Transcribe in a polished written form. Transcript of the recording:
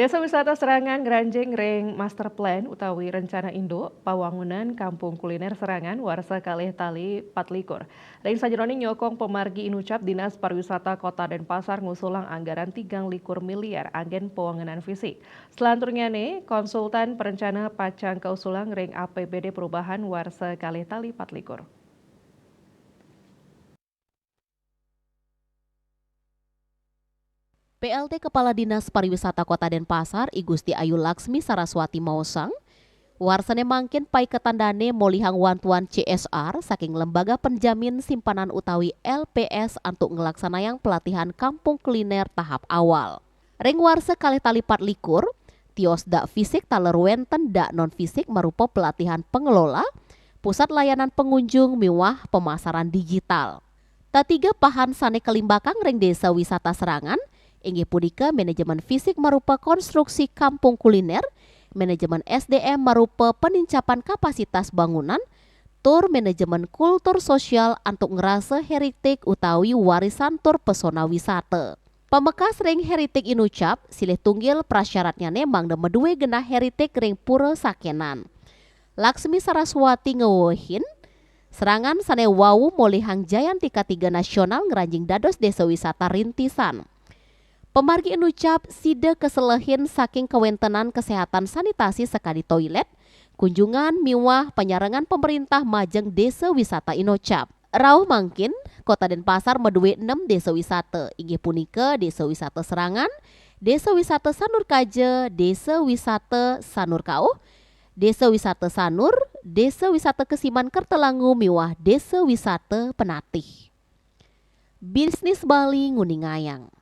Desa Wisata Serangan Granjing Reng Master Plan utawi rencana induk pawangunan kampung kuliner Serangan warsa kalih tali patlikur. Reng sajeroning nyokong pemargi inucap Dinas Pariwisata Kota Denpasar ngusulang anggaran 3 miliar anggen pewangunan fisik. Selanturnya konsultan perencana pacang kausulang Reng APBD perubahan warsa kalih tali patlikur. PLT Kepala Dinas Pariwisata Kota Denpasar, I Gusti Ayu Laksmi Saraswati Mausang, warsane mangkin pai ketandane molihang wantuan CSR saking lembaga penjamin simpanan utawi LPS untuk ngelaksanayang pelatihan kampung kuliner tahap awal. Ring warsa kalih tali 24, tios dak fisik talerwenten dak non fisik merupa pelatihan pengelola, pusat layanan pengunjung miwah pemasaran digital. Tatiga pahan sane kelimbakang ring desa wisata Serangan, inggih punika manajemen fisik merupa konstruksi kampung kuliner, manajemen SDM merupa penincapan kapasitas bangunan, tur manajemen kultur sosial untuk ngerasa heritik utawi warisan tur pesona wisata. Pemekas ring heritik inucap silih tunggil prasyaratnya nemang demedue genah heritik ring pura sakenan. Laksmi Saraswati ngewohin, Serangan sane wau molihang jayan tika 3 nasional ngeranjing dados desa wisata rintisan. Pemargi enucap sida keselehin saking kewentenan kesehatan sanitasi sekali toilet, kunjungan miwah penyarangan pemerintah majeng desa wisata inucap. Rauh mangkin, Kota Denpasar medue 6 desa wisata, inggih punika desa wisata Serangan, desa wisata Sanur Kaje, desa wisata Sanur Kauh, desa wisata Sanur, desa wisata Kesiman Kertelangu miwah desa wisata Penatih. Bisnis Bali Nguningayang.